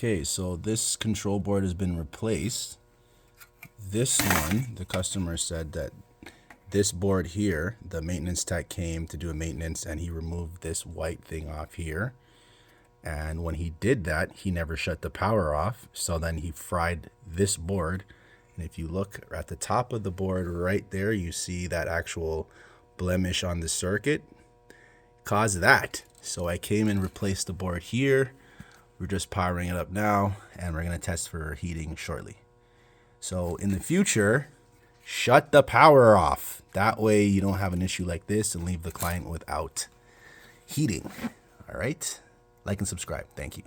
Okay, so this control board has been replaced. This one, the customer said that this board here, the maintenance tech came to do a maintenance and he removed this white thing off here. And when he did that, he never shut the power off. So then he fried this board. And if you look at the top of the board right there, you see that actual blemish on the circuit. Caused that. So I came and replaced the board here. We're just powering it up now, and we're going to test for heating shortly. So in the future, shut the power off. That way you don't have an issue like this and leave the client without heating. All right? Like and subscribe. Thank you.